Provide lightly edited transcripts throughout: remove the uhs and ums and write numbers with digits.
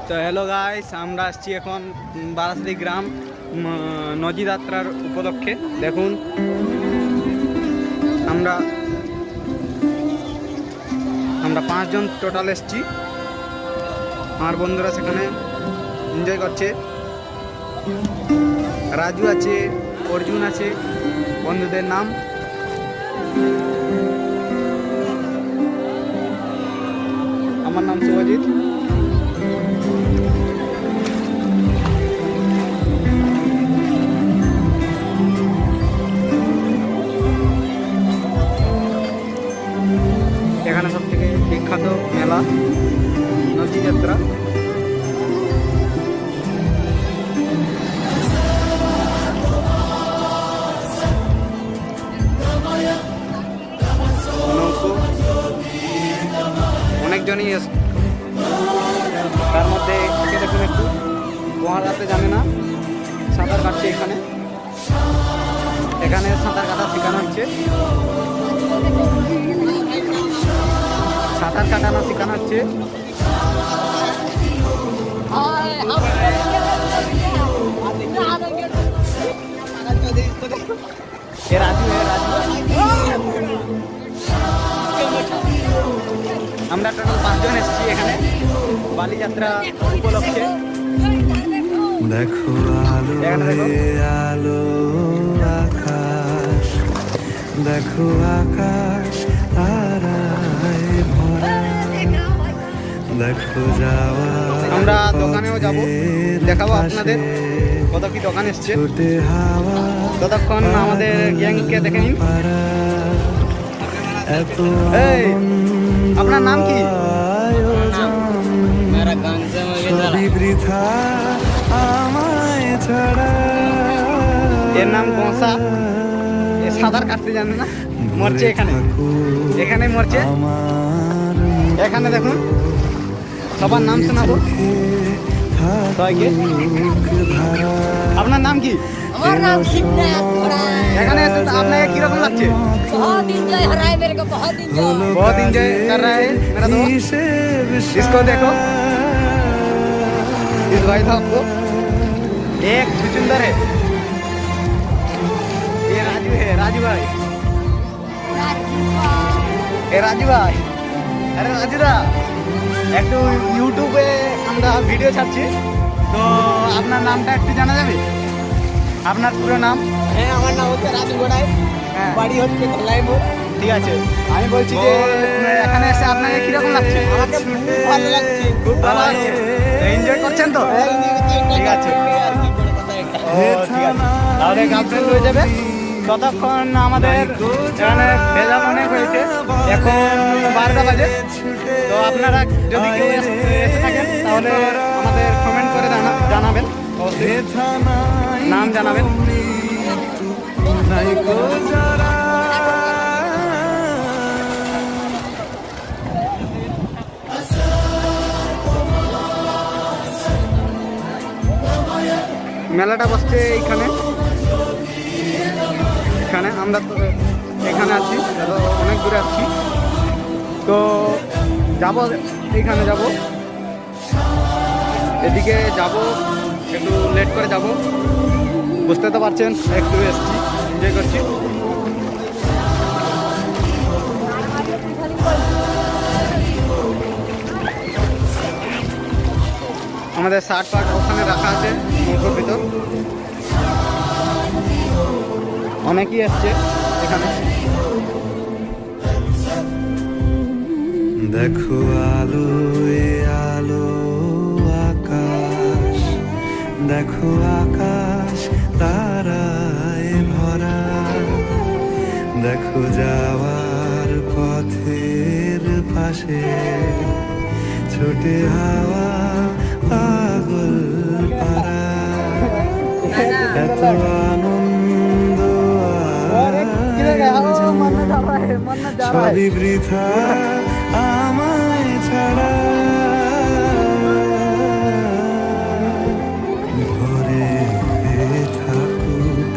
তো hello guys, আমরা আসছি এখন বারাসাতি গ্রাম নদী যাত্রার উপলক্ষে। দেখুন আমরা 5 জন টোটাল এসছি। আমার বন্ধুরা সেখানে এনজয় করছে। রাজু আছে, অর্জুন আছে, বন্ধুদের নাম। আমার নাম শুভজিৎ। এখানে সব থেকে বিখ্যাত মেলা নদী যাত্রা। অনেকজনই তার মধ্যে দেখুন একটু মহারাতে জানে না, সাঁতার কাটছে। এখানে সাঁতার কাটা শেখানো হচ্ছে, সাঁতার কাটানো শেখানো হচ্ছে। আমরা টোটাল 5 জন এসেছি এখানে বালিযাত্রা উপলক্ষে। দেখো আলো আলো আকাশ, দেখো আকাশ তারায় ভরা, দেখো যাওয়া। আমরা দোকানেও যাব, দেখাবো আপনাদের কত কি দোকান এসছে। ততক্ষণ আমাদের গ্যাংকে দেখে নিন। আপনার নাম কি? এর নাম গোসা। এ সাঁতার কাটতে জানে না, মরছে এখানে মরছে। এখানে দেখুন সবার নাম শোনাবো সবাইকে। আপনার নাম কি? আমার नाम शिवनाथ। এখানে আপনাকে কিরকম লাগছে? बहुत एंजॉय हो रहा है मेरे को, बहुत एंजॉय कर रहा है मेरा दोस्त। इसको देखो, इस भाई साहब को। एक सुचिंदर है, ये राजू है, राजू भाई। ए राजू भाई, अरे राजूदा একটু ইউটিউবে আমরা ভিডিও ছাড়ছি, তো আপনার নামটা একটু জানা যাবে? আপনার পুরো নাম? হ্যাঁ, আমার নাম হচ্ছে রাজু গোড়াই, বাড়ি হচ্ছে ধলাইপুর। ঠিক আছে, আমি বলছি যে এখানে এসে আপনাকে কিরকম লাগছে? আমাকে খুব ভালো লাগছে, খুব ভালো লাগছে। এনজয় করছেন তো? ঠিক আছে, ও ঠিক আছে, তাহলে গার্লফ্রেন্ড হয়ে যাবে। ততক্ষণ আমাদের এখানে ভেজাল অনেক হয়েছে, এখন 12টা বাজে। তো আপনারা যদি কেউ এসে থাকেন তাহলে আমাদের কমেন্ট করে জানাবেন, অবশ্যই নাম জানাবেন। মেলাটা বসছে এইখানে। আমরা তো এখানে আছি, অনেক দূরে আছি। তো যাব, এইখানে যাব, এদিকে যাব, একটু লেট করে যাব। বুঝতে তো পারছেন, একটু এসছি, এনজয় করছি। আমাদের শার্ট পার্ট ওখানে রাখা আছে নৌকোর ভিতর। অনেকেই এসছে এখানে। দেখো আলো আলো আকাশ, দেখো আকাশ তারায় ভরা, দেখো যাওয়ার পথের পাশে ছোটে হাওয়া পাগল পারা, এত আনন্দ সবই বৃথা আমায় ছাড়া। ঘরে থাকুক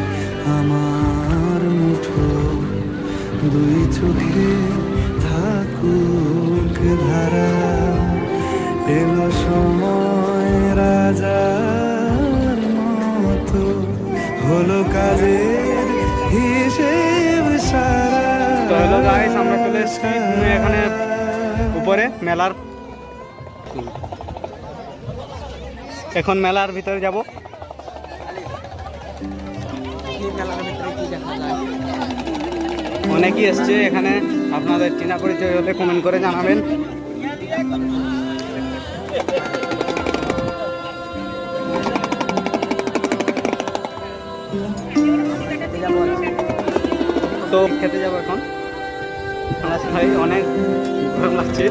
আমার মুঠো, দুই চোখে থাকুক ধারা, এলো সময় কাজের হিসেব সারা তো হ্যালো গাইস, আমরা চলে এসেছি এখানে উপরে মেলার। এখন মেলার ভিতরে যাব। অনেকেই এসছে এখানে, আপনাদের চেনা পরিচয় হলে কমেন্ট করে জানাবেন। তো খেতে যাবো এখন। ভাই অনেক গরম লাগছে।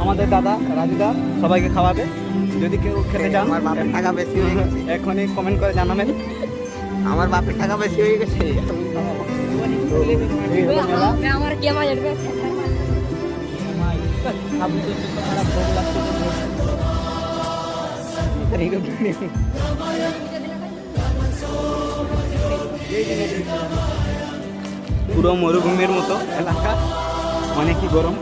আমাদের দাদা রাজুদা সবাইকে খাওয়াবে। যদি কেউ খেতে চান আমার বাপের টাকা বেশি হয়ে গেছে। এখনই কমেন্ট করে জানাবেন। আমার বাপের টাকা বেশি হয়ে গেছে। আমার কে মাঝে পুরো মরুভূমির মতো এলাকা, অনেকই গরম।